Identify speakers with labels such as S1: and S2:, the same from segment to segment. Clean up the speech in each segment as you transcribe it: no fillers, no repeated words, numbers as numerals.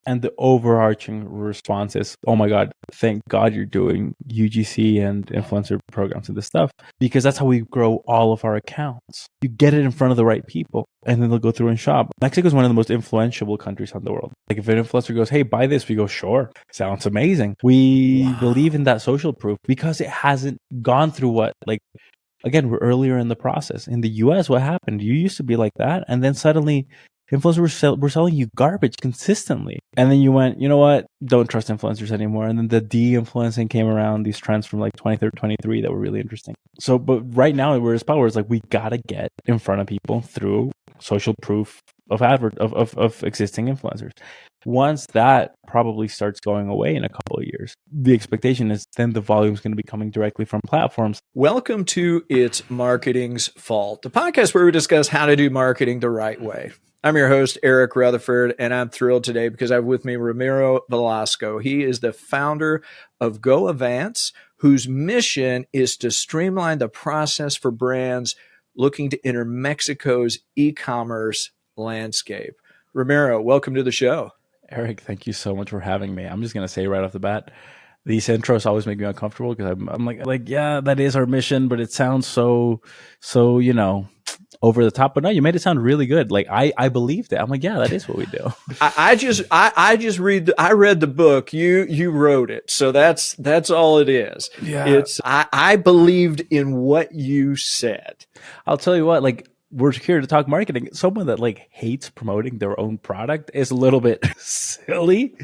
S1: And the overarching response is, oh my God, thank God you're doing UGC and influencer programs and this stuff, because that's how we grow all of our accounts. You get it in front of the right people, and then they'll go through and shop. Mexico is one of the most influential countries in the world. Like if an influencer goes, hey, buy this, we go, sure, sounds amazing. We believe in that social proof because it hasn't gone through what, like, again, we're earlier in the process. In the US, what happened? You used to be like that, and then suddenly influencers were selling you garbage consistently. And then you went, you know what? Don't trust influencers anymore. And then the de-influencing came around, these trends from like 2023 that were really interesting. So, but right now we're at a spot where it's like, we got to get in front of people through social proof of existing influencers. Once that probably starts going away in a couple of years, the expectation is then the volume is going to be coming directly from platforms.
S2: Welcome to It's Marketing's Fault, the podcast where we discuss how to do marketing the right way. I'm your host, Eric Rutherford, and I'm thrilled today because I have with me Ramiro Velasco. He is the founder of GoAvance, whose mission is to streamline the process for brands looking to enter Mexico's e-commerce landscape. Ramiro, welcome to the show.
S1: Eric, thank you so much for having me. I'm just going to say right off the bat, these intros always make me uncomfortable because I'm like, yeah, that is our mission, but it sounds so, you know, over the top. But no, you made it sound really good. Like I believed it. I'm like, yeah, that is what we do.
S2: I read the book. You wrote it. So that's all it is.
S1: Yeah.
S2: I believed in what you said.
S1: I'll tell you what, like, we're here to talk marketing. Someone that like hates promoting their own product is a little bit silly,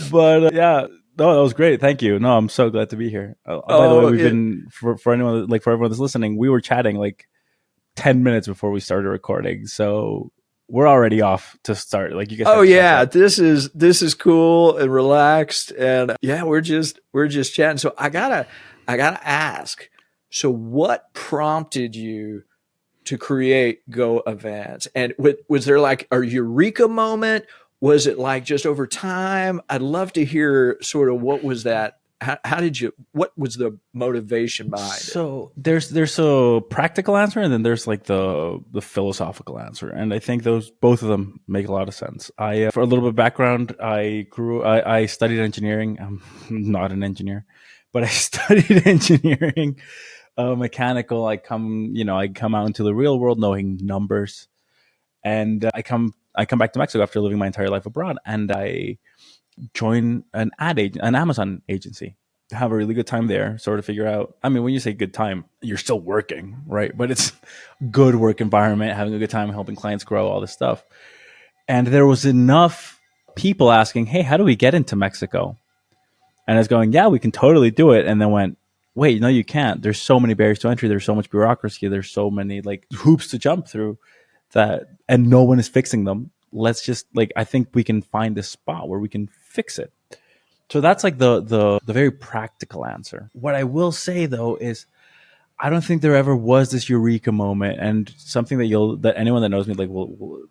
S1: but yeah. No, that was great. Thank you. No, I'm so glad to be here. By the way, we've been for anyone, like for everyone that's listening, we were chatting like 10 minutes before we started recording. So we're already off to start. Like you guys.
S2: Oh yeah, this is cool and relaxed, and yeah, we're just chatting. So I gotta ask. So what prompted you to create GoAvance? And was there like a eureka moment? Was it like just over time? I'd love to hear sort of what was that. What was the motivation behind it?
S1: So there's a practical answer, and then there's like the philosophical answer. And I think both of them make a lot of sense. For a little bit of background, I studied engineering. I'm not an engineer, but I studied engineering, mechanical. I come out into the real world knowing numbers, and I come back to Mexico after living my entire life abroad, and I join an Amazon agency. Have a really good time there, sort of figure out, I mean, when you say good time, you're still working, right? But it's good work environment, having a good time, helping clients grow, all this stuff. And there was enough people asking, hey, how do we get into Mexico? And I was going, yeah, we can totally do it. And then went, wait, no, you can't. There's so many barriers to entry. There's so much bureaucracy. There's so many like hoops to jump through that, and no one is fixing them. Let's just I think we can find a spot where we can fix it. So that's like the very practical answer. What I will say though is I don't think there ever was this eureka moment, and something that anyone that knows me will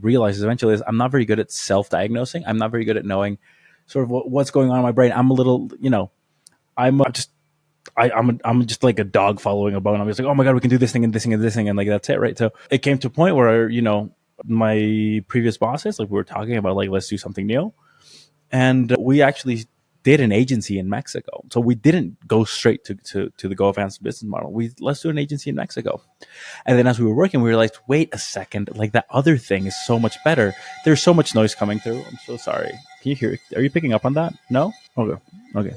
S1: realizes eventually is I'm not very good at self-diagnosing. I'm not very good at knowing sort of what's going on in my brain. I'm a little, I'm just like a dog following a bone. I'm just like, oh my God, we can do this thing and this thing and this thing, and like that's it, right? So it came to a point where my previous bosses, like we were talking about, like let's do something new, and we actually did an agency in Mexico. So we didn't go straight to the GoAvance business model. Let's do an agency in Mexico, and then as we were working, we realized, wait a second, like that other thing is so much better. There's so much noise coming through. I'm so sorry. Can you hear it? Are you picking up on that? No? Okay.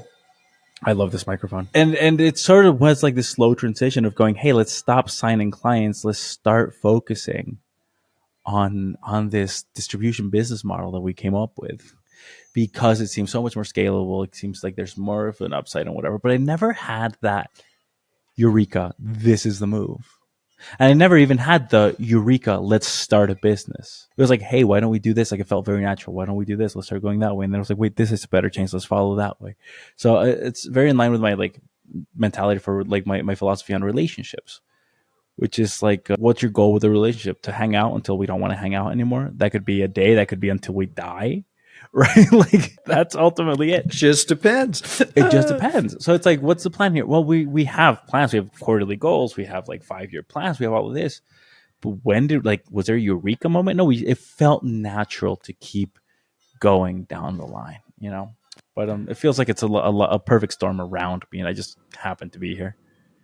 S1: I love this microphone. And it sort of was like this slow transition of going, hey, let's stop signing clients. Let's start focusing on this distribution business model that we came up with, because it seems so much more scalable. It seems like there's more of an upside and whatever. But I never had that eureka, this is the move. And I never even had the eureka, let's start a business. It was like, hey, why don't we do this? Like, it felt very natural. Why don't we do this? Let's start going that way. And then I was like, wait, this is a better change. Let's follow that way. So it's very in line with my mentality for my philosophy on relationships, which is what's your goal with a relationship? To hang out until we don't want to hang out anymore. That could be a day. That could be until we die. Right? That's ultimately it.
S2: It just depends.
S1: It just depends. So it's like, what's the plan here? Well, we have plans. We have quarterly goals. We have 5-year plans. We have all of this. But when was there a eureka moment? No, it felt natural to keep going down the line, you know. But it feels like it's a perfect storm around me, and I just happen to be here.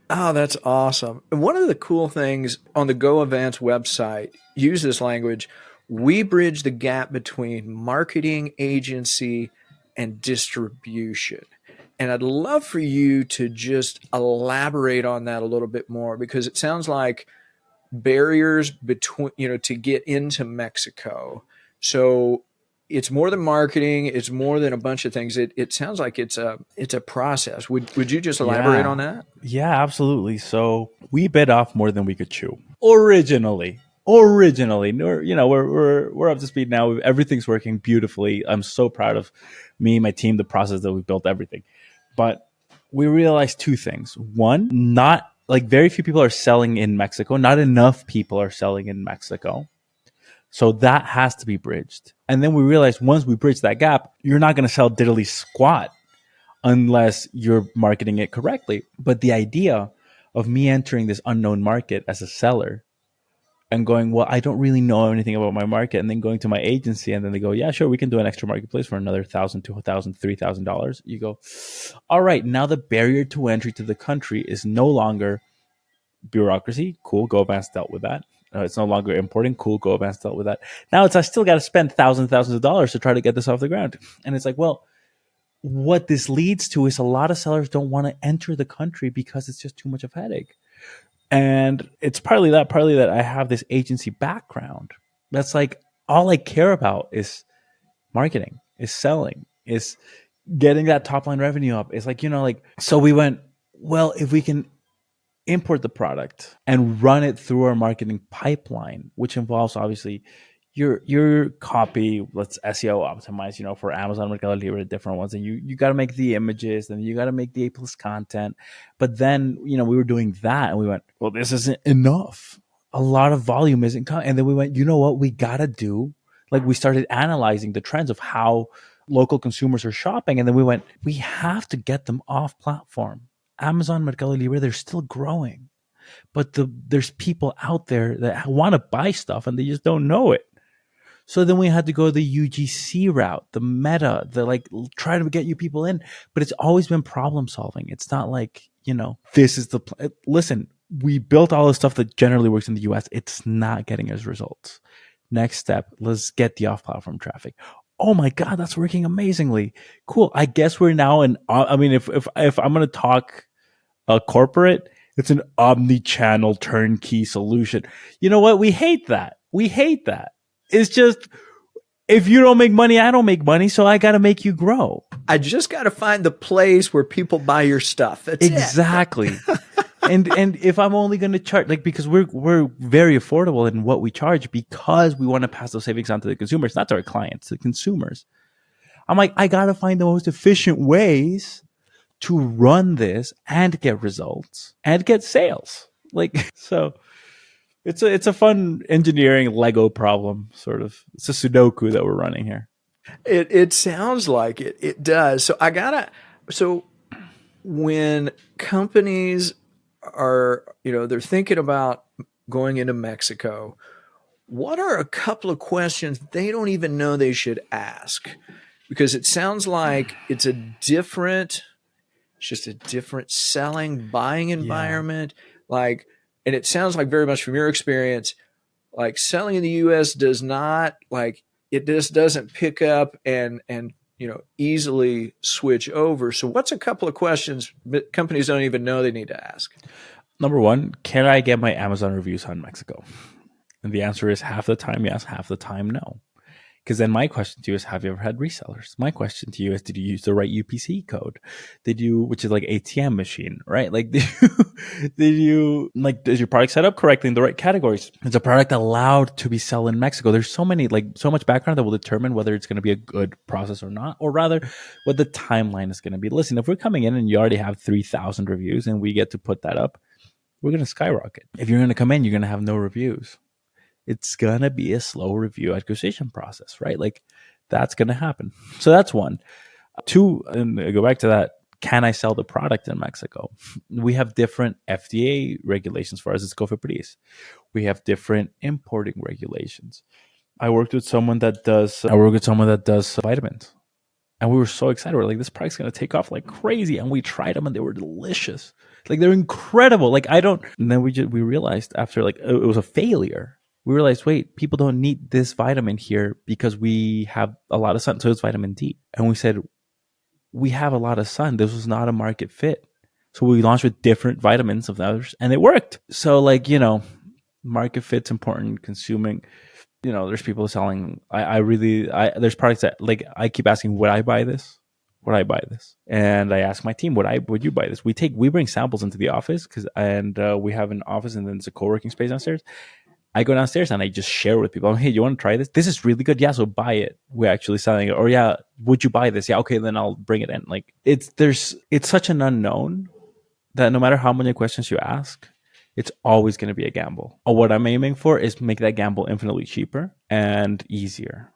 S2: Oh, that's awesome. And one of the cool things on the GoAvance website, use this language. We bridge the gap between marketing agency and distribution. And I'd love for you to just elaborate on that a little bit more because it sounds like barriers between, to get into Mexico. So it's more than marketing. It's more than a bunch of things. It sounds like it's a process. Would you just elaborate on
S1: Yeah,
S2: that?
S1: yeah, absolutely. So we bit off more than we could chew originally. We're up to speed now. Everything's working beautifully. I'm so proud of me, my team, the process that we've built, everything. But we realized two things. One, not like very few people are selling in Mexico. Not enough people are selling in Mexico. So that has to be bridged. And then we realized once we bridge that gap, you're not going to sell diddly squat unless you're marketing it correctly. But the idea of me entering this unknown market as a seller and going, well, I don't really know anything about my market, and then going to my agency, and then they go, yeah, sure, we can do an extra marketplace for another $1,000, $2,000, $3,000. You go, all right, now the barrier to entry to the country is no longer bureaucracy. Cool, GoAvance dealt with that. It's no longer importing. Cool, GoAvance dealt with that. Now I still got to spend thousands of dollars to try to get this off the ground. And it's like, well, what this leads to is a lot of sellers don't want to enter the country because it's just too much of a headache. And it's partly that I have this agency background. That's like all I care about is marketing, is selling, is getting that top line revenue up. It's like, so we went, well, if we can import the product and run it through our marketing pipeline, which involves obviously your copy, let's SEO optimize, for Amazon, Mercado Libre, different ones. And you got to make the images, and you got to make the A+ content. But then, we were doing that and we went, well, this isn't enough. A lot of volume isn't coming. And then we went, you know what we got to do? Like we started analyzing the trends of how local consumers are shopping. And then we went, we have to get them off platform. Amazon, Mercado Libre, they're still growing. But there's people out there that want to buy stuff and they just don't know it. So then we had to go the UGC route, the meta, the like try to get you people in. But it's always been problem solving. It's not like, this is listen, we built all the stuff that generally works in the US. It's not getting us results. Next step, let's get the off-platform traffic. Oh my God, that's working amazingly. Cool. I guess we're now if I'm going to talk corporate, it's an omni-channel turnkey solution. You know what? We hate that. It's just, if you don't make money, I don't make money, so I got to make you grow.
S2: I just got to find the place where people buy your stuff. That's
S1: exactly. and if I'm only going to charge, because we're very affordable in what we charge because we want to pass those savings on to the consumers, not to our clients, to the consumers. I'm like, I got to find the most efficient ways to run this and get results and get sales. So it's a fun engineering Lego problem, sort of. It's a Sudoku that we're running here.
S2: It sounds like it. It does. So when companies are, they're thinking about going into Mexico, what are a couple of questions they don't even know they should ask? Because it sounds like it's just a different selling, buying environment. And it sounds like very much from your experience, like selling in the US does not it just doesn't pick up and easily switch over. So what's a couple of questions that companies don't even know they need to ask?
S1: Number one, can I get my Amazon reviews on Mexico? And the answer is half the time yes, half the time no. Because then my question to you is, have you ever had resellers? My question to you is, did you use the right UPC code? Which is like ATM machine, right? Is your product set up correctly in the right categories? Is a product allowed to be sold in Mexico? There's so much background that will determine whether it's going to be a good process or not, or rather what the timeline is going to be. Listen, if we're coming in and you already have 3,000 reviews and we get to put that up, we're going to skyrocket. If you're going to come in, you're going to have no reviews. It's going to be a slow review acquisition process, right? That's going to happen. So that's one. Two, and I go back to that, can I sell the product in Mexico? We have different FDA regulations for us as COFEPRIS. We have different importing regulations. I worked with someone that does vitamins. And we were so excited. We're like, this product's gonna take off like crazy. And we tried them and they were delicious. Like they're incredible. Like I don't and then we realized after like it was a failure. We realized, wait, people don't need this vitamin here because we have a lot of sun. So it's vitamin D. And we said, we have a lot of sun. This was not a market fit. So we launched with different vitamins of others and it worked. So like, market fit's important, consuming. There's people selling. There's products that like I keep asking, would I buy this? Would I buy this? And I ask my team, would you buy this? We bring samples into the office and we have an office and then it's a co-working space downstairs. I go downstairs and I just share with people. Hey, you want to try this? This is really good. Yeah, so buy it. We're actually selling it. Or yeah, would you buy this? Yeah, okay, then I'll bring it in. Like it's such an unknown that no matter how many questions you ask, it's always going to be a gamble. What I'm aiming for is make that gamble infinitely cheaper and easier.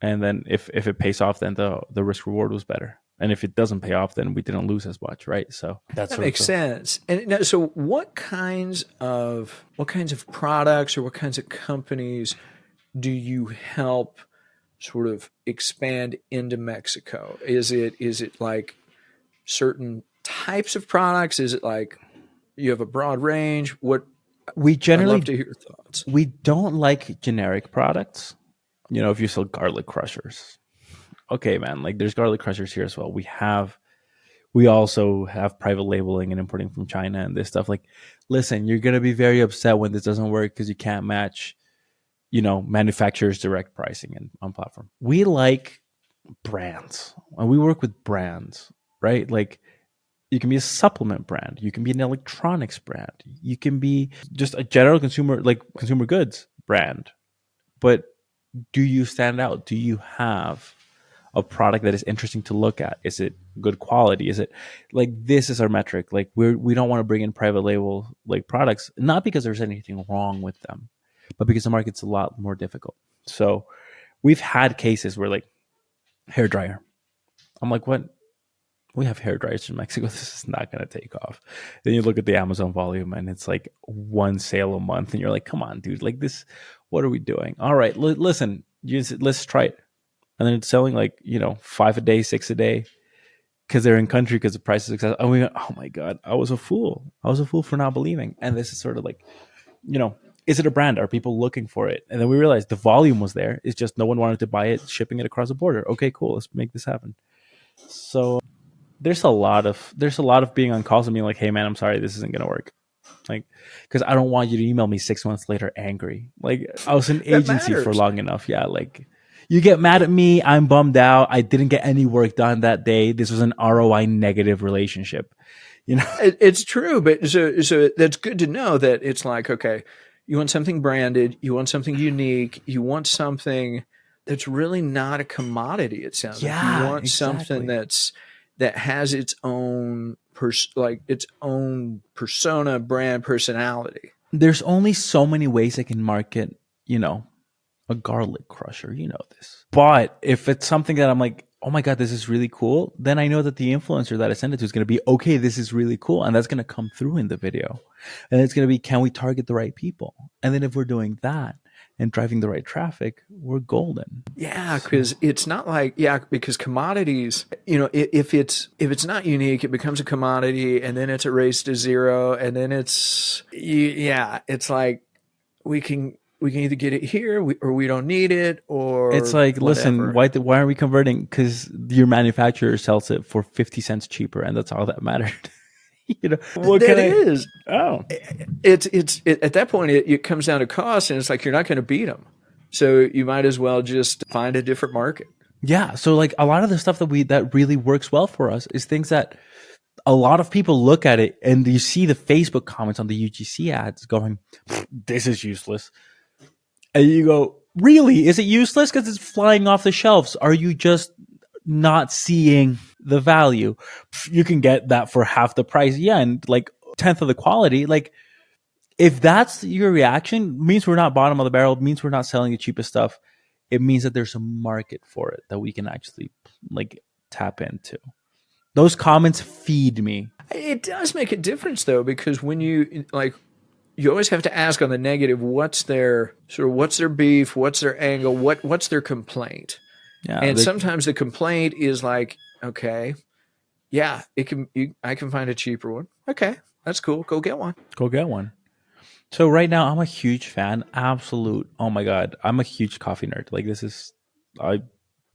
S1: And then if it pays off, then the risk reward was better. And if it doesn't pay off, then we didn't lose as much, right? So
S2: that makes sense. And now, so what kinds of products or what kinds of companies do you help sort of expand into Mexico? Is it like certain types of products? Is it like you have a broad range? What I'd love to hear your thoughts.
S1: We don't like generic products. If you sell garlic crushers, okay, man, like there's garlic crushers here as well. We also have private labeling and importing from China and this stuff. Like, listen, you're going to be very upset when this doesn't work because you can't match, manufacturers' direct pricing and on platform. We like brands and we work with brands, right? Like you can be a supplement brand. You can be an electronics brand. You can be just a general consumer goods brand. But do you stand out? Do you have a product that is interesting to look at? Is it good quality? Is it like this is our metric? Like we don't want to bring in private label like products, not because there's anything wrong with them, but because the market's a lot more difficult. So we've had cases where like hair dryer. I'm like, what? We have hair dryers in Mexico. This is not going to take off. Then you look at the Amazon volume and it's like one sale a month. And you're like, come on, dude, like this, what are we doing? All right, listen, let's try it. And then it's selling like, 5 a day, 6 a day because they're in country because the price is accessible. And we went, oh my God, I was a fool. I was a fool for not believing. And this is sort of like, is it a brand? Are people looking for it? And then we realized the volume was there. It's just no one wanted to buy it, shipping it across the border. Okay, cool. Let's make this happen. So there's a lot of being on calls and being like, hey man, I'm sorry, this isn't going to work. Like, because I don't want you to email me 6 months later angry. Like I was an agency for long enough. Yeah. Like you get mad at me. I'm bummed out. I didn't get any work done that day. This was an ROI negative relationship.
S2: It's true, but so that's good to know that it's like, okay, you want something branded, you want something unique, you want something that's really not a commodity. It sounds like you want something that has its own its own persona, brand, personality.
S1: There's only so many ways I can market, a garlic crusher, this. But if it's something that I'm like, oh my God, this is really cool, then I know that the influencer that I send it to is going to be, okay, this is really cool. And that's going to come through in the video. And it's going to be, can we target the right people? And then if we're doing that and driving the right traffic, we're golden.
S2: Yeah, because it's not like, because commodities, if it's not unique, it becomes a commodity and then it's a race to zero. And then it's like we can either get it here or we don't need it, or
S1: it's like,
S2: whatever.
S1: Listen, why aren't we converting? Because your manufacturer sells it for 50 cents cheaper, and that's all that mattered.
S2: What that is. Oh, it's at that point it comes down to cost, and it's like you're not going to beat them, so you might as well just find a different market.
S1: Yeah, so like a lot of the stuff that really works well for us is things that a lot of people look at it and you see the Facebook comments on the UGC ads going, "This is useless." And you go, really? Is it useless? Because it's flying off the shelves. Are you just not seeing the value? You can get that for half the price. Yeah, and like 10th of the quality. Like, if that's your reaction, means we're not bottom of the barrel, means we're not selling the cheapest stuff. It means that there's a market for it that we can actually like tap into. Those comments feed me.
S2: It does make a difference though, because when you you always have to ask on the negative, what's their beef, what's their angle, what's their complaint.
S1: Yeah,
S2: And sometimes the complaint is like, okay, yeah, I can find a cheaper one. Okay, that's cool. Go get one.
S1: go get one. So right now, I'm a huge fan. Absolute. Oh my god, I'm a huge coffee nerd. Like I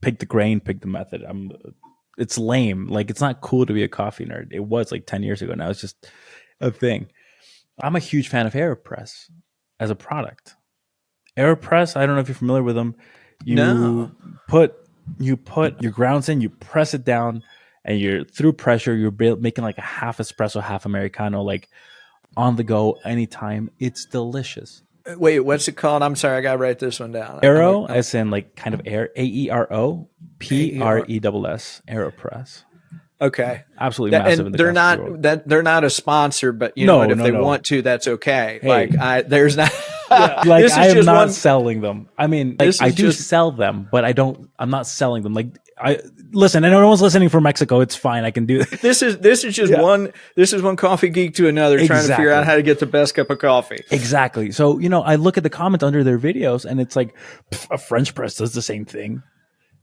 S1: pick the grain, pick the method. It's lame. Like it's not cool to be a coffee nerd. It was like 10 years ago. Now it's just a thing. I'm a huge fan of AeroPress as a product. AeroPress, I don't know if you're familiar with them. You put your grounds in, you press it down, and you're through pressure, you're making like a half espresso, half Americano, like on the go anytime. It's delicious.
S2: Wait, what's it called? I'm sorry, I gotta write this one down.
S1: Aero, as in like kind of air, AERO, PRESS, AeroPress.
S2: Okay,
S1: Absolutely massive.
S2: and
S1: in the
S2: they're not
S1: world.
S2: they're not a sponsor, but you know what? If they want to, that's okay.
S1: Hey.
S2: Like there's not.
S1: Like
S2: this is
S1: I am
S2: just
S1: not selling them. I mean, like, I do
S2: just
S1: sell them, but I'm not selling them. Like I listen, and no one's listening from Mexico. It's fine. I can do
S2: this. This is just one coffee geek to another trying to figure out how to get the best cup of coffee.
S1: Exactly. So, I look at the comments under their videos and it's like a French press does the same thing.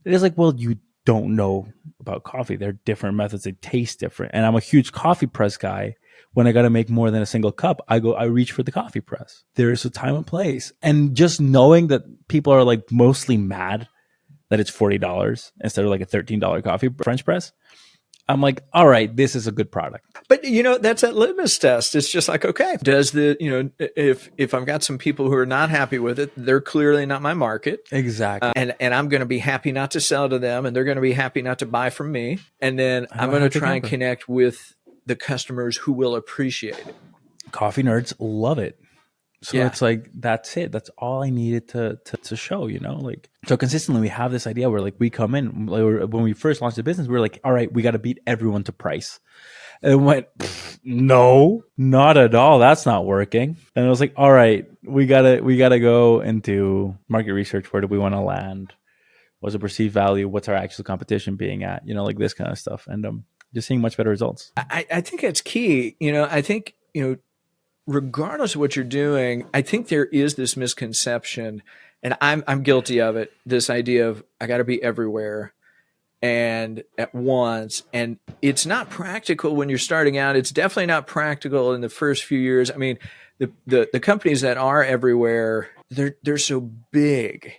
S1: It is like, well, you don't know about coffee. They're different methods. They taste different. And I'm a huge coffee press guy. When I got to make more than a single cup, I reach for the coffee press. There is a time and place. And just knowing that people are like mostly mad that it's $40 instead of like a $13 coffee French press, I'm like, all right, this is a good product.
S2: But that's that litmus test. It's just like, okay, does if I've got some people who are not happy with it, they're clearly not my market.
S1: Exactly.
S2: And I'm going to be happy not to sell to them, and they're going to be happy not to buy from me. And then I'm going to try and connect with the customers who will appreciate it.
S1: Coffee nerds love it. So it's like, that's it. That's all I needed to show, like, so consistently we have this idea where like we come in, like, when we first launched the business, we were like, all right, we got to beat everyone to price. And it went, no, not at all. That's not working. And I was like, all right, we gotta go into market research. Where do we want to land? What's the perceived value? What's our actual competition being at? Like this kind of stuff. And just seeing much better results.
S2: I think that's key. I think, regardless of what you're doing, I think there is this misconception, and I'm guilty of it. This idea of I got to be everywhere and at once, and it's not practical when you're starting out. It's definitely not practical in the first few years. I mean, the companies that are everywhere, they're so big,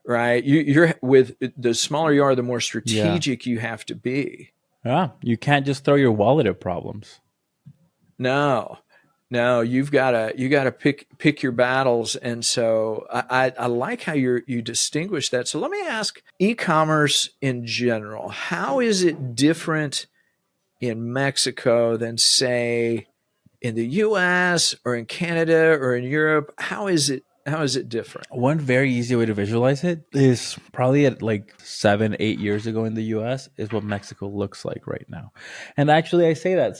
S2: right? You're with the smaller you are, the more strategic you have to be.
S1: Yeah, you can't just throw your wallet at problems.
S2: No, you gotta pick your battles. And so I like how you distinguish that. So let me ask, e-commerce in general, how is it different in Mexico than say in the US or in Canada or in Europe? How is it different?
S1: One very easy way to visualize it is probably at like 7-8 years ago in the US is what Mexico looks like right now. And actually I say that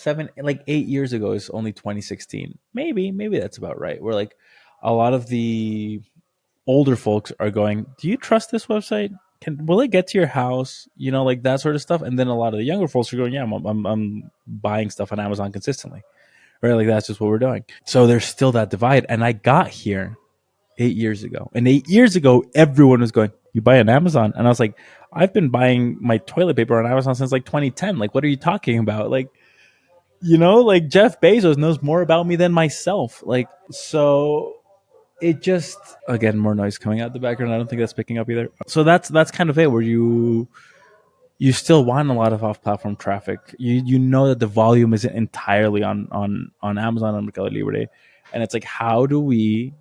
S1: 8 years ago is only 2016. Maybe that's about right. Where like a lot of the older folks are going, do you trust this website? Will it get to your house? Like that sort of stuff. And then a lot of the younger folks are going, yeah, I'm buying stuff on Amazon consistently. Right? Like that's just what we're doing. So there's still that divide. And I got here 8 years ago. And 8 years ago, everyone was going, you buy on Amazon? And I was like, I've been buying my toilet paper on Amazon since like 2010. Like, what are you talking about? Like, like Jeff Bezos knows more about me than myself. Like, so it just, again, more noise coming out the background. I don't think that's picking up either. So that's kind of it, where you still want a lot of off-platform traffic. You know that the volume isn't entirely on Amazon, on Mercado Libre. And it's like, how do we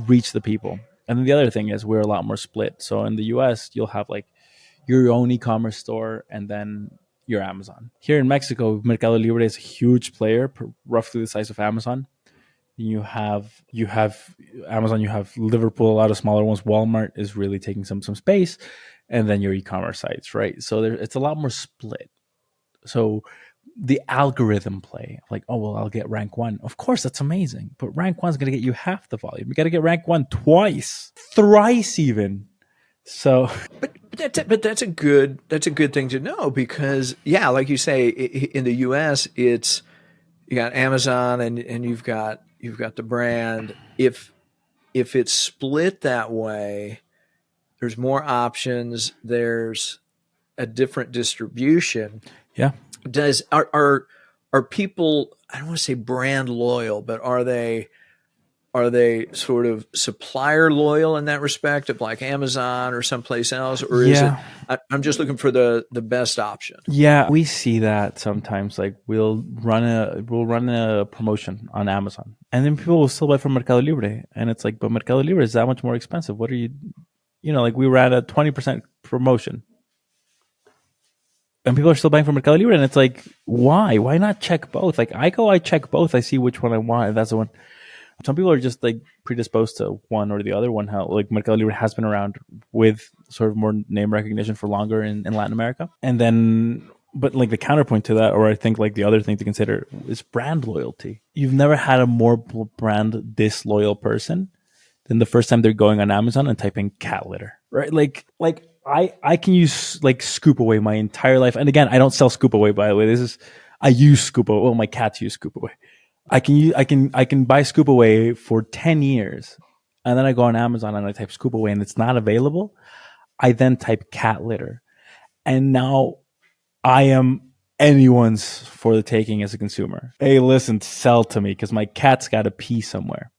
S1: reach the people? And then the other thing is we're a lot more split. So in the US, you'll have like your own e-commerce store and then your Amazon. Here in Mexico, Mercado Libre is a huge player, roughly the size of Amazon. You have Amazon, you have Liverpool, a lot of smaller ones. Walmart is really taking some space, and then your e-commerce sites, right? So it's a lot more split. So the algorithm play, like, oh, well, I'll get rank 1. Of course, that's amazing. But rank 1 is going to get you half the volume. You got to get rank 1 twice, thrice even. So,
S2: but that's a good thing to know, because like you say, in the US, it's, you got Amazon and you've got, you've got the brand. If it's split that way, there's more options. There's a different distribution.
S1: Yeah.
S2: Are people, I don't want to say brand loyal, but are they sort of supplier loyal in that respect of like Amazon or someplace else, or is it?
S1: Yeah.
S2: I'm just looking for the best option.
S1: Yeah, we see that sometimes. Like we'll run a promotion on Amazon, and then people will still buy from Mercado Libre, and it's like, but Mercado Libre is that much more expensive. What are you, like we ran a 20% promotion, and people are still buying from Mercado Libre, and it's like, why? Why not check both? Like I check both. I see which one I want, and that's the one. Some people are just like predisposed to one or the other one. How like Mercado Libre has been around with sort of more name recognition for longer in Latin America, and then but like the counterpoint to that, or I think like the other thing to consider is brand loyalty. You've never had a more brand disloyal person than the first time they're going on Amazon and typing cat litter, right? Like I can use like Scoop Away my entire life, and again, I don't sell Scoop Away, by the way. I use Scoop Away. Well, my cats use Scoop Away. I can buy Scoop Away for 10 years, and then I go on Amazon and I type Scoop Away and it's not available. I then type cat litter, and now I am anyone's for the taking as a consumer. Hey, listen, sell to me because my cat's got to pee somewhere.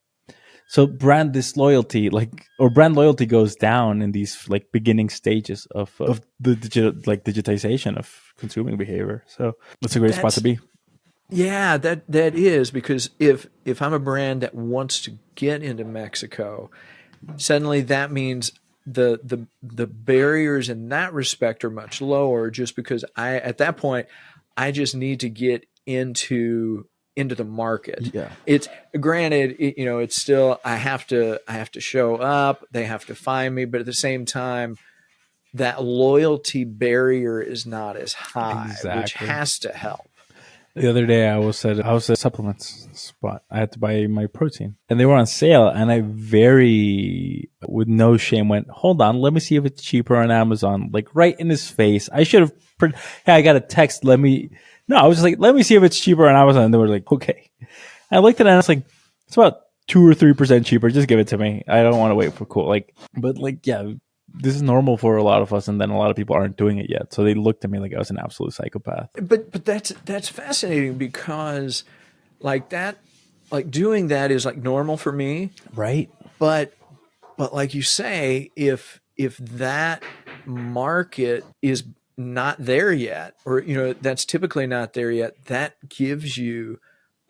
S1: So brand disloyalty, or brand loyalty, goes down in these like beginning stages of the digitization of consuming behavior. So that's a great spot to be.
S2: Yeah, that is, because if I'm a brand that wants to get into Mexico, suddenly that means the barriers in that respect are much lower, just because at that point I just need to get into the market.
S1: Yeah.
S2: It's granted, it's still, I have to show up, they have to find me, but at the same time that loyalty barrier is not as high, which
S1: Exactly.
S2: has to help.
S1: The other day, I was at a supplements spot. I had to buy my protein, and they were on sale. And I with no shame, went, "Hold on, let me see if it's cheaper on Amazon." Like right in his face. I should have. Hey, I got a text. No, I was just like, "Let me see if it's cheaper on Amazon." And they were like, "Okay." I looked at it and I was like, "It's about 2 or 3% cheaper. Just give it to me. I don't want to wait for cool." But yeah. This is normal for a lot of us, and then a lot of people aren't doing it yet. So they looked at me like I was an absolute psychopath.
S2: But that's fascinating, because like that, like doing that is like normal for me,
S1: Right?
S2: but like you say, if that market is not there yet, or that's typically not there yet, that gives you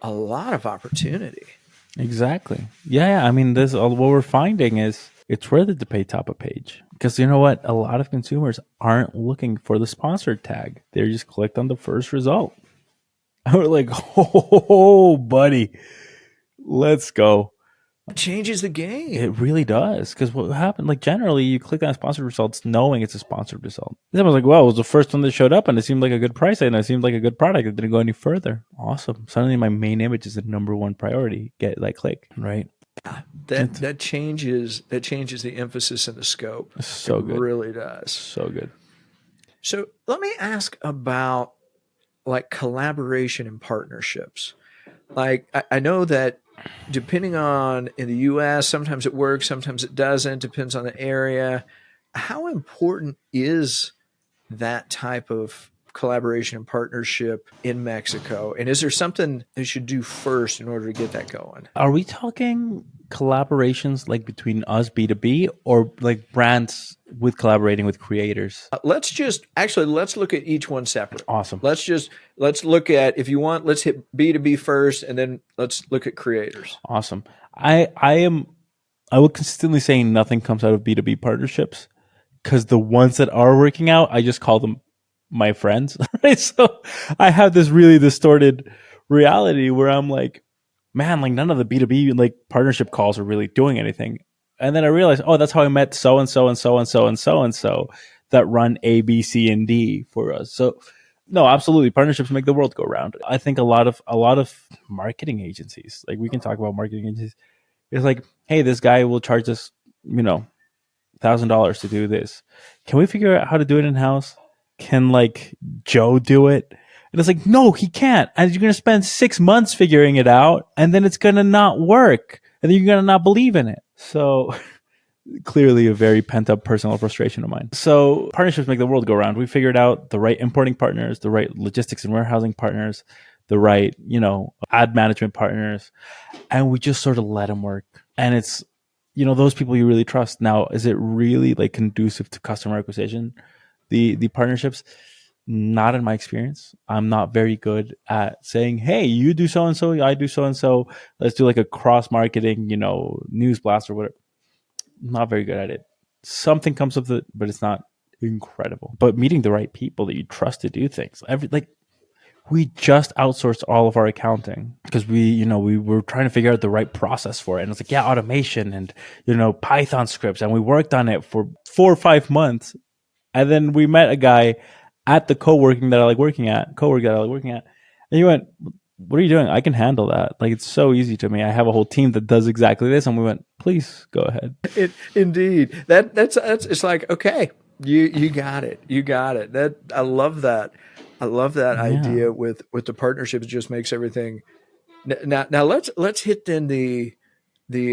S2: a lot of opportunity.
S1: Exactly. Yeah. I mean, what we're finding is it's worth it to pay top of page, because you know what? A lot of consumers aren't looking for the sponsored tag. They just clicked on the first result. And we're like, oh, buddy, let's go.
S2: It changes the game.
S1: It really does. Because what happened, like generally you click on sponsored results knowing it's a sponsored result. Then I was like, well, it was the first one that showed up and it seemed like a good price and it seemed like a good product. It didn't go any further. Awesome. Suddenly my main image is the number one priority. Get that click, right?
S2: That changes the emphasis and the scope.
S1: So
S2: it
S1: good.
S2: Really does.
S1: So good.
S2: So let me ask about like collaboration and partnerships. Like I know that depending on, in the US, sometimes it works, sometimes it doesn't, depends on the area. How important is that type of collaboration and partnership in Mexico? And is there something they should do first in order to get that going?
S1: Are we talking collaborations like between us B2B, or like brands with collaborating with creators?
S2: Let's look at each one separate.
S1: Awesome.
S2: Let's look at, if you want, let's hit B2B first, and then let's look at creators.
S1: Awesome. I will consistently say nothing comes out of B2B partnerships, because the ones that are working out, I just call them my friends. Right? So I have this really distorted reality where I'm like, man, like none of the B2B like partnership calls are really doing anything. And then I realized, oh, that's how I met so and so and so and so and so and so that run A, B, C, and D for us. So no, absolutely, partnerships make the world go round. I think a lot of marketing agencies, like we can talk about marketing agencies, it's like, hey, this guy will charge us, $1,000 to do this. Can we figure out how to do it in house? Can like Joe do it? And it's like, no, he can't. And you're going to spend 6 months figuring it out, and then it's going to not work. And then you're going to not believe in it. So clearly a very pent up personal frustration of mine. So partnerships make the world go round. We figured out the right importing partners, the right logistics and warehousing partners, the right, ad management partners. And we just sort of let them work. And it's, those people you really trust. Now, is it really like conducive to customer acquisition? The partnerships? Not in my experience. I'm not very good at saying, hey, you do so and so, I do so and so. Let's do like a cross marketing, news blast or whatever. Not very good at it. Something comes of it, but it's not incredible. But meeting the right people that you trust to do things. We just outsourced all of our accounting because we were trying to figure out the right process for it. And it's like, yeah, automation and, Python scripts. And we worked on it for 4 or 5 months. And then we met a guy at the co-working that I like working at. And he went, what are you doing? I can handle that. Like, it's so easy to me. I have a whole team that does exactly this. And we went, please go ahead.
S2: Indeed. That's it's like, okay, you got it. You got it. I love that. I love that idea with the partnerships. It just makes everything. Now let's hit then the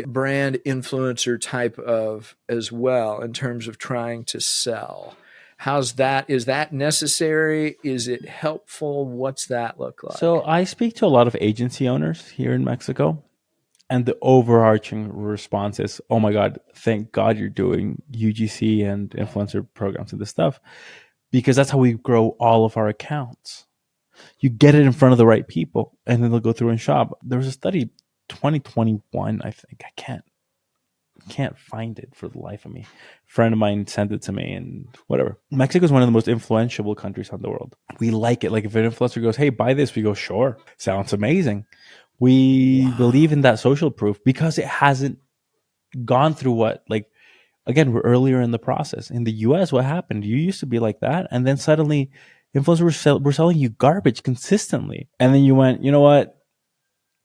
S2: brand influencer type of as well in terms of trying to sell. How's that? Is that necessary? Is it helpful? What's that look like?
S1: So I speak to a lot of agency owners here in Mexico, and the overarching response is, oh my God, thank God you're doing UGC and influencer programs and this stuff, because that's how we grow all of our accounts. You get it in front of the right people, and then they'll go through and shop. There was a study, 2021, I think. I can't find it for the life of me. A friend of mine sent it to me and whatever. Mexico is one of the most influential countries in the world. We like it. Like if an influencer goes, hey, buy this, we go, sure. Sounds amazing. We believe in that social proof because it hasn't gone through again, we're earlier in the process. In the US, what happened? You used to be like that. And then suddenly influencers were selling you garbage consistently. And then you went, you know what?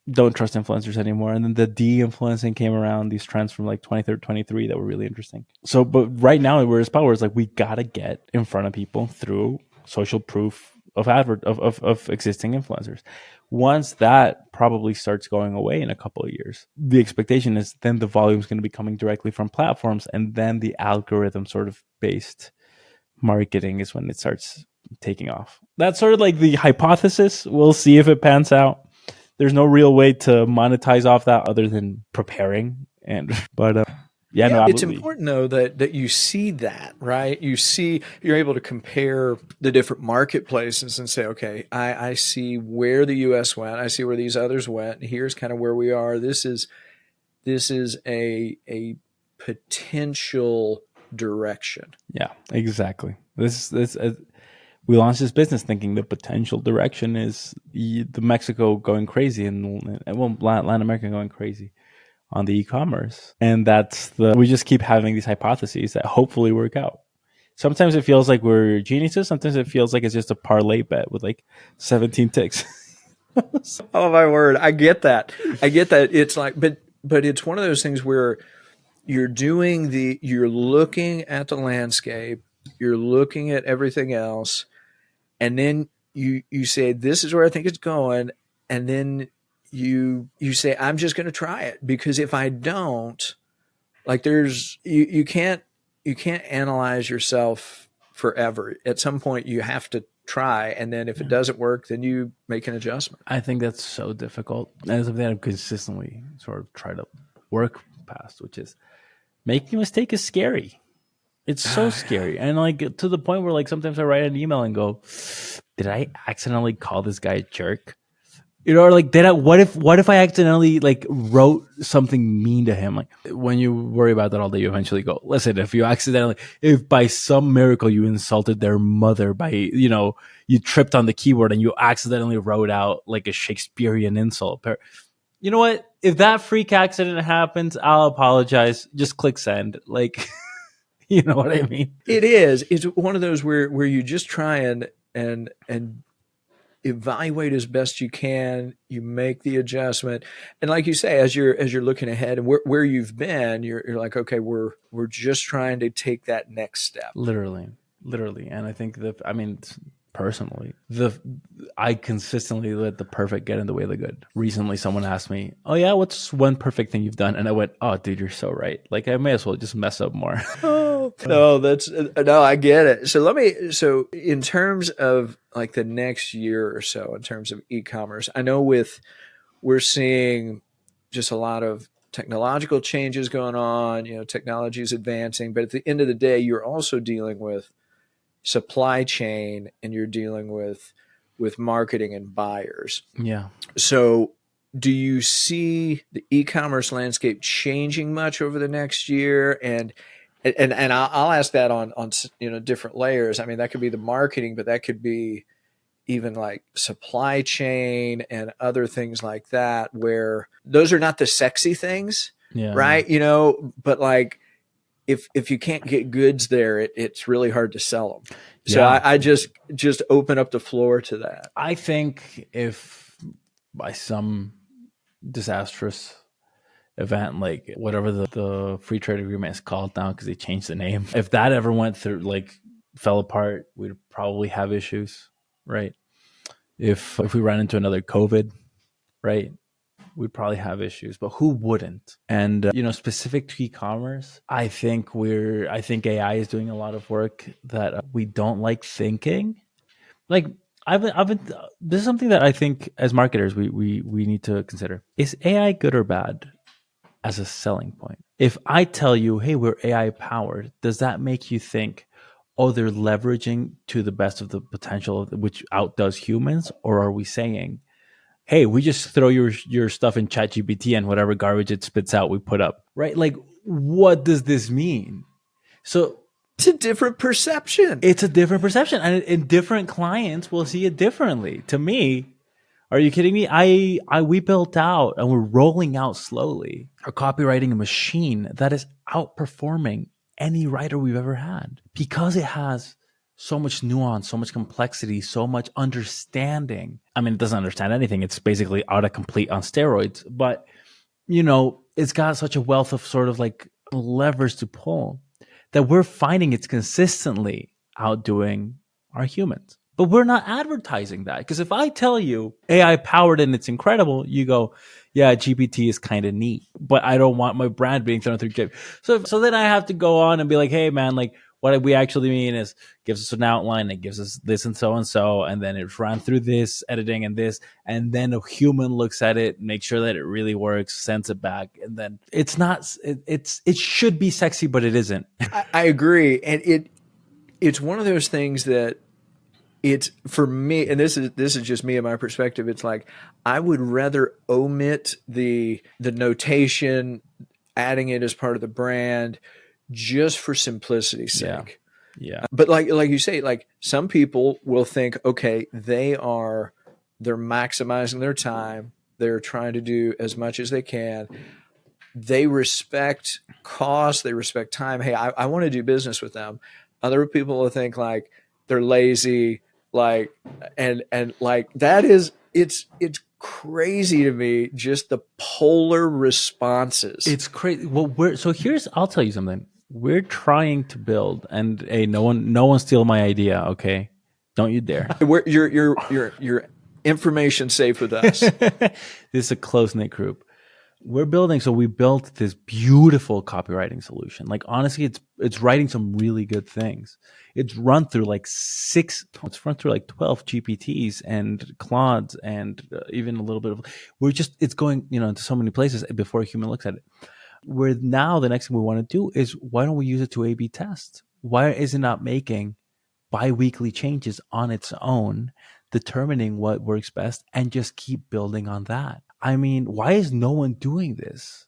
S1: Don't trust influencers anymore. And then the de-influencing came around, these trends from like 23 that were really interesting. So, but right now we're at power. It's like, we got to get in front of people through social proof of existing influencers. Once that probably starts going away in a couple of years, the expectation is then the volume is going to be coming directly from platforms. And then the algorithm sort of based marketing is when it starts taking off. That's sort of like the hypothesis. We'll see if it pans out. There's no real way to monetize off that other than preparing. But
S2: it's important though that you see that, right? You're able to compare the different marketplaces and say, okay, I see where the US went. I see where these others went. Here's kind of where we are. This is a potential direction.
S1: Yeah, exactly. We launched this business thinking the potential direction is the Mexico going crazy and Latin America going crazy on the e-commerce. And we just keep having these hypotheses that hopefully work out. Sometimes it feels like we're geniuses. Sometimes it feels like it's just a parlay bet with like 17 ticks.
S2: Oh my word. I get that. It's like, but it's one of those things where you're looking at the landscape, you're looking at everything else, and then you say, this is where I think it's going. And then you say, I'm just going to try it, because if I don't, like you can't analyze yourself forever. At some point you have to try. And then if it doesn't work, then you make an adjustment.
S1: I think that's so difficult. And it's something I've consistently sort of tried to work past, which is making a mistake is scary. It's so scary. And like to the point where like sometimes I write an email and go, did I accidentally call this guy a jerk? Or like, what if I accidentally like wrote something mean to him? Like when you worry about that all day, you eventually go, listen, if by some miracle you insulted their mother by, you tripped on the keyboard and you accidentally wrote out like a Shakespearean insult. You know what? If that freak accident happens, I'll apologize. Just click send. Like, you know what I mean?
S2: It is. It's one of those where you just try and evaluate as best you can. You make the adjustment, and like you say, as you're looking ahead and where you've been, you're like, okay, we're just trying to take that next step.
S1: Literally, and I think personally. I consistently let the perfect get in the way of the good. Recently, someone asked me, "Oh yeah, what's one perfect thing you've done?" And I went, "Oh, dude, you're so right. Like I may as well just mess up more."
S2: Oh, no, no, I get it. So in terms of like the next year or so, in terms of e-commerce, I know we're seeing just a lot of technological changes going on, technology is advancing, but at the end of the day, you're also dealing with supply chain and you're dealing with marketing and buyers.
S1: Yeah.
S2: So do you see the e-commerce landscape changing much over the next year? And I'll ask that on different layers. I mean, that could be the marketing, but that could be even like supply chain and other things like that, where those are not the sexy things,
S1: Yeah.
S2: right? But like if you can't get goods there, it's really hard to sell them. So
S1: Yeah.
S2: I just open up the floor to that.
S1: I think if by some disastrous event, like whatever the free trade agreement is called now because they changed the name, if that ever went through, like fell apart, we'd probably have issues, right? If we ran into another COVID, right, we'd probably have issues, but who wouldn't? And specific to e-commerce, I think AI is doing a lot of work that we don't like thinking. Like I've been this is something that I think as marketers we need to consider. Is AI good or bad as a selling point? If I tell you, hey, we're AI powered, does that make you think, oh, they're leveraging to the best of the potential, which outdoes humans? Or are we saying, hey, we just throw your stuff in ChatGPT and whatever garbage it spits out, we put up, right? Like, what does this mean? So
S2: it's a different perception.
S1: It's a different perception, and different clients will see it differently. To me, are you kidding me? We built out and we're rolling out slowly a copywriting machine that is outperforming any writer we've ever had because it has so much nuance, so much complexity, so much understanding. I mean, it doesn't understand anything. It's basically autocomplete on steroids, but it's got such a wealth of sort of like levers to pull that we're finding it's consistently outdoing our humans. But we're not advertising that, because if I tell you AI powered and it's incredible, you go, yeah, GPT is kind of neat, but I don't want my brand being thrown through chip. So then I have to go on and be like, hey man, like what we actually mean is gives us an outline, it gives us this and so, and then it's run through this editing and this, and then a human looks at it, makes sure that it really works, sends it back, and then it's not. It should be sexy, but it isn't.
S2: I agree, and it's one of those things that it's for me, and this is just me and my perspective. It's like I would rather omit the notation, adding it as part of the brand, just for simplicity's sake.
S1: Yeah.
S2: But like you say, like some people will think, okay, they're maximizing their time. They're trying to do as much as they can. They respect cost. They respect time. Hey, I want to do business with them. Other people will think like they're lazy, like, and like that is, it's crazy to me, just the polar responses.
S1: It's crazy. Well, I'll tell you something. We're trying to build, and hey, no one steal my idea, okay? Don't you dare.
S2: Your information safe with us.
S1: This is a close-knit group. We're building, so we built this beautiful copywriting solution. Like honestly, it's writing some really good things. It's run through like 12 GPTs and Claudes and even a little bit of. It's going into so many places before a human looks at it. Where now the next thing we want to do is, why don't we use it to A/B test? Why is it not making bi-weekly changes on its own, determining what works best, and just keep building on that? I mean, why is no one doing this?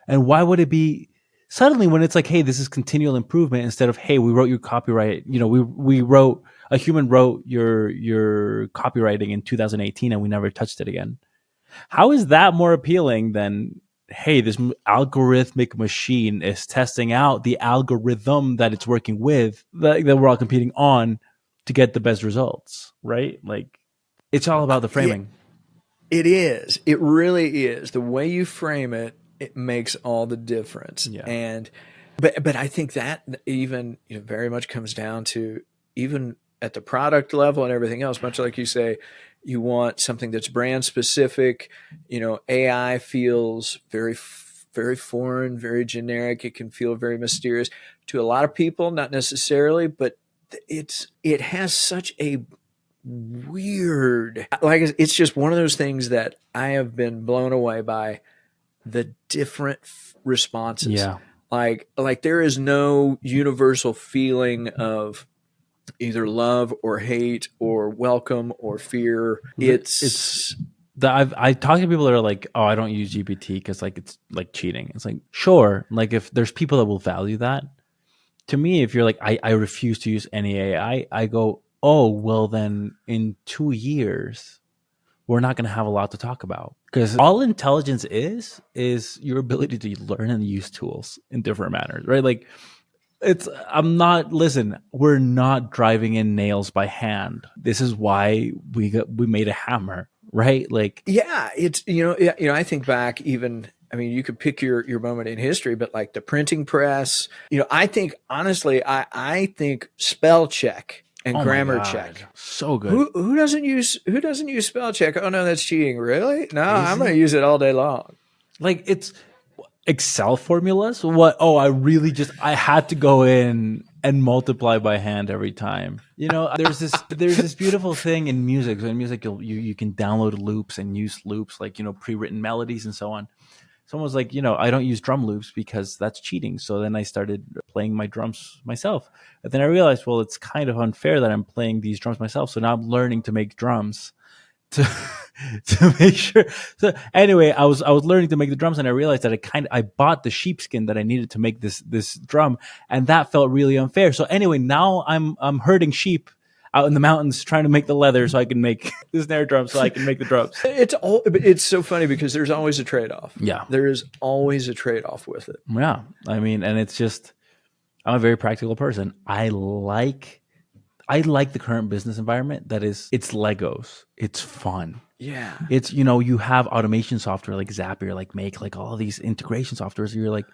S1: And why would it be suddenly when it's like, hey, this is continual improvement, instead of, hey, we wrote your copyright, a human wrote your copywriting in 2018 and we never touched it again. How is that more appealing than, hey, this algorithmic machine is testing out the algorithm that it's working with, that we're all competing on to get the best results, right? Like, it's all about the framing.
S2: It is. It really is. The way you frame it, it makes all the difference.
S1: Yeah.
S2: But I think that even very much comes down to even at the product level and everything else, much like you say, you want something that's brand specific. AI feels very foreign, very generic. It can feel very mysterious to a lot of people, not necessarily, but it has such a weird, like, it's just one of those things that I have been blown away by the different responses.
S1: Yeah.
S2: Like there is no universal feeling of either love or hate or welcome or fear.
S1: It's that I've talked to people that are like, oh, I don't use GPT because like it's like cheating. It's like, sure, like if there's people that will value that. To me, if you're like, I refuse to use any AI, I go, oh, well then in 2 years we're not going to have a lot to talk about, because all intelligence is your ability to learn and use tools in different manners, right? Like we're not driving in nails by hand. This is why we made a hammer, right? Like,
S2: yeah, it's, I think back even, I mean, you could pick your moment in history, but like the printing press, I think honestly, I think spell check and grammar check.
S1: So good.
S2: Who doesn't use spell check? Oh no, that's cheating. Really? No, I'm going to use it all day long.
S1: Like, it's Excel formulas. What? Oh, I had to go in and multiply by hand every time. There's this beautiful thing in music. So in music, you can download loops and use loops, like, pre-written melodies and so on. Someone was like, I don't use drum loops because that's cheating. So then I started playing my drums myself. And then I realized, well, it's kind of unfair that I'm playing these drums myself. So now I'm learning to make drums to make sure. So anyway, I was learning to make the drums, and I realized that I bought the sheepskin that I needed to make this drum, and that felt really unfair. So anyway, now I'm herding sheep out in the mountains trying to make the leather so I can make the snare drum so I can make the drums.
S2: It's so funny because there's always a trade-off.
S1: Yeah.
S2: There is always a trade-off with it.
S1: Yeah. I mean, and it's just, I'm a very practical person. I like the current business environment that it's Legos. It's fun.
S2: Yeah.
S1: It's, you have automation software like Zapier, like Make, like all these integration softwares. You're like,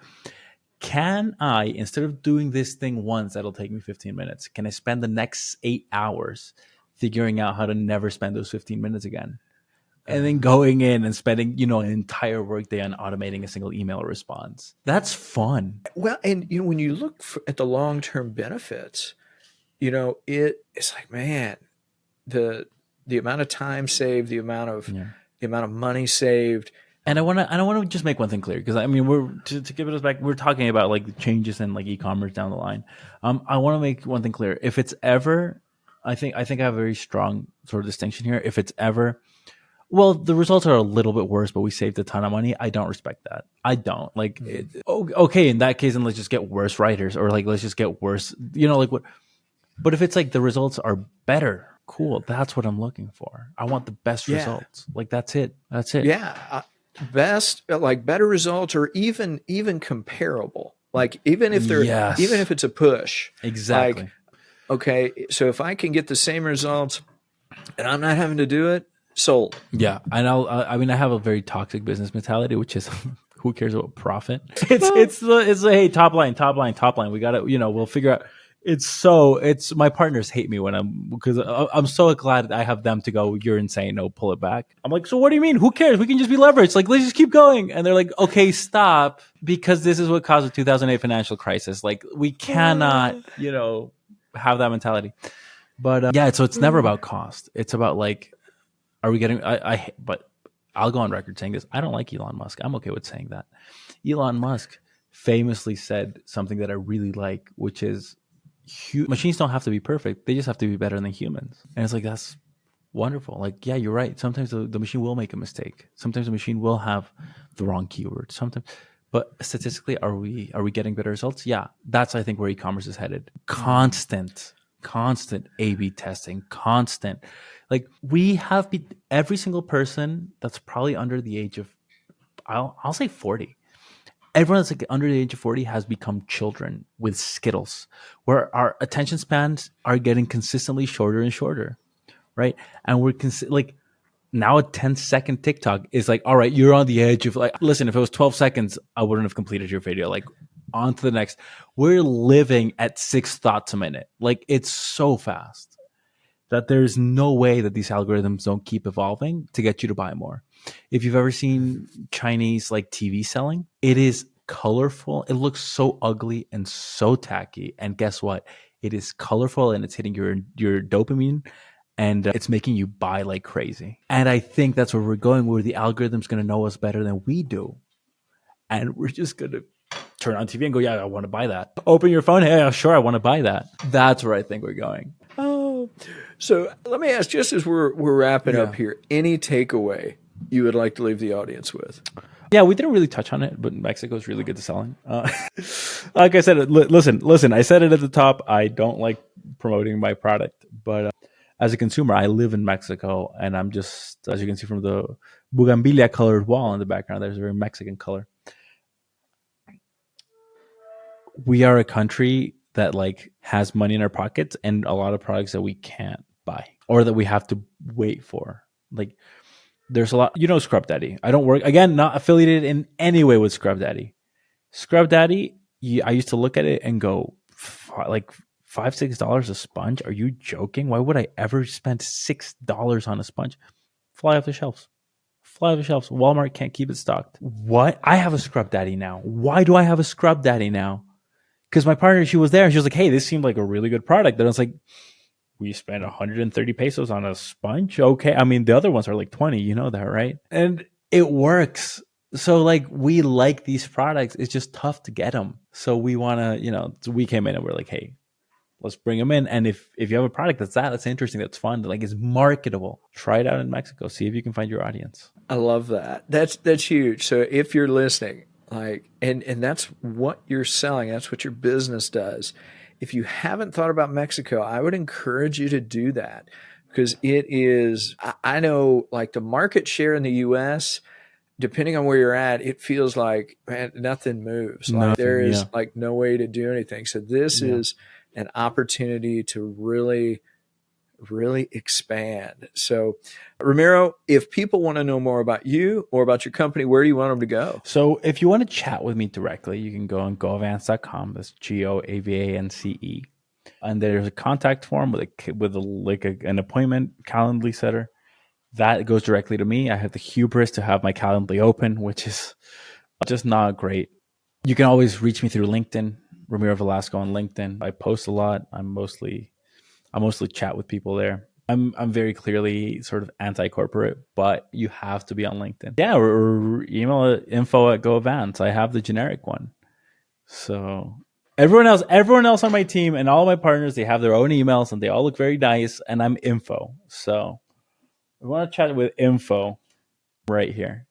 S1: can I, instead of doing this thing once that'll take me 15 minutes, can I spend the next 8 hours figuring out how to never spend those 15 minutes again? And then going in and spending, an entire workday on automating a single email response. That's fun.
S2: Well, and when you look at the long-term benefits, it's like, man, the amount of time saved, the amount of money saved.
S1: And I want to just make one thing clear, because I mean, we're to give it us back. We're talking about like changes in like e-commerce down the line. I want to make one thing clear. If it's ever, I think I have a very strong sort of distinction here. If it's ever, well, the results are a little bit worse, but we saved a ton of money. I don't respect that. I don't like. Okay, in that case, then let's just get worse writers, or like let's just get worse. Like what? But if it's like the results are better, cool. That's what I'm looking for. I want the best results. Like that's it.
S2: Yeah. Best, like better results, or even comparable. Like even if even if it's a push.
S1: Exactly.
S2: Like, okay, so if I can get the same results and I'm not having to do it, sold.
S1: Yeah. And I have a very toxic business mentality, which is who cares about profit? It's the hey, top line. We got to, we'll figure out. It's my partners hate me because I'm so glad I have them to go, you're insane. No, pull it back. I'm like, so what do you mean? Who cares? We can just be leveraged. Like, let's just keep going. And they're like, okay, stop. Because this is what caused the 2008 financial crisis. Like, we cannot, have that mentality. But so it's never about cost. It's about like, are we getting, but I'll go on record saying this. I don't like Elon Musk. I'm okay with saying that. Elon Musk famously said something that I really like, which is, machines don't have to be perfect. They just have to be better than humans. And it's like, that's wonderful. Like, yeah, you're right. Sometimes the machine will make a mistake. Sometimes the machine will have the wrong keyword. Sometimes, but statistically, are we getting better results? Yeah. That's, I think, where e-commerce is headed. Constant A/B testing, constant. Like, we have every single person that's probably under the age of, I'll say 40. Everyone that's like under the age of 40 has become children with Skittles, where our attention spans are getting consistently shorter and shorter, right? And we're like, now a 10-second TikTok is like, all right, you're on the edge of like, listen, if it was 12 seconds, I wouldn't have completed your video. Like, on to the next. We're living at 6 thoughts a minute. Like, it's so fast. that there's no way that these algorithms don't keep evolving to get you to buy more. If you've ever seen Chinese like TV selling, it is colorful. It looks so ugly and so tacky. And guess what? It is colorful and it's hitting your dopamine and it's making you buy like crazy. And I think that's where we're going, where the algorithm's going to know us better than we do. And we're just going to turn on TV and go, yeah, I want to buy that. Open your phone. Hey, sure, I want to buy that. That's where I think we're going.
S2: Oh, so let me ask, just as we're wrapping up here, any takeaway you would like to leave the audience with?
S1: Yeah, we didn't really touch on it, but Mexico is really good at selling. Like I said, listen, I said it at the top. I don't like promoting my product, but as a consumer, I live in Mexico, and I'm just, as you can see from the bougainvillea colored wall in the background, there's a very Mexican color. We are a country that like has money in our pockets and a lot of products that we can't buy or that we have to wait for. Like there's a lot, Scrub Daddy. I don't work, again, not affiliated in any way with Scrub Daddy. Scrub Daddy, I used to look at it and go, like $5-6 a sponge? Are you joking? Why would I ever spend $6 on a sponge? Fly off the shelves. Walmart can't keep it stocked. What? I have a Scrub Daddy now. Why do I have a Scrub Daddy now? Because my partner, she was there and she was like, hey, this seemed like a really good product. And I was like, we spent 130 pesos on a sponge? Okay. I mean, the other ones are like 20, you know that, right? And it works. So like, we like these products. It's just tough to get them. So we want to, so we came in and we're like, hey, let's bring them in. And if you have a product that's interesting, that's fun, like it's marketable, try it out in Mexico. See if you can find your audience.
S2: I love that. That's huge. So if you're listening, like, and that's what you're selling, that's what your business does. If you haven't thought about Mexico, I would encourage you to do that because it is, I know like the market share in the US, depending on where you're at, it feels like, man, nothing moves. Like there is like no way to do anything. So this is an opportunity to really expand. So Ramiro, if people want to know more about you or about your company, where do you want them to go?
S1: So if you want to chat with me directly, you can go on GoAvance.com. That's GoAvance. And there's a contact form with an appointment Calendly setter. That goes directly to me. I have the hubris to have my Calendly open, which is just not great. You can always reach me through LinkedIn, Ramiro Velasco on LinkedIn. I post a lot. I mostly chat with people there. I'm very clearly sort of anti-corporate, but you have to be on LinkedIn. Yeah, or email info@GoAvance. I have the generic one. So everyone else on my team and all my partners, they have their own emails and they all look very nice. And I'm info. So we want to chat with info right here.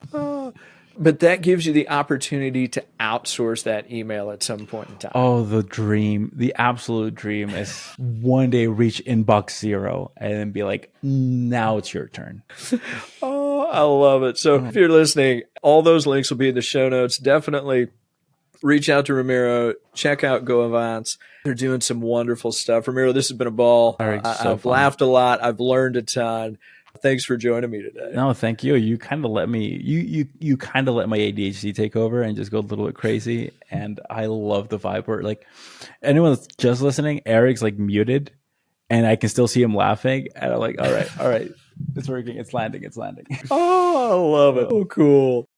S2: But that gives you the opportunity to outsource that email at some point in time.
S1: Oh, the dream, the absolute dream is one day reach inbox 0 and then be like, now it's your turn.
S2: Oh, I love it. So if you're listening, all those links will be in the show notes. Definitely reach out to Ramiro. Check out GoAvance. They're doing some wonderful stuff. Ramiro, this has been a ball. I've laughed a lot. I've learned a ton. Thanks for joining me today.
S1: No, thank you. You kind of let me, you kind of let my ADHD take over and just go a little bit crazy. And I love the vibe where like anyone that's just listening, Eric's like muted and I can still see him laughing. And I'm like, all right, it's working. It's landing.
S2: Oh, I love it. Oh, cool.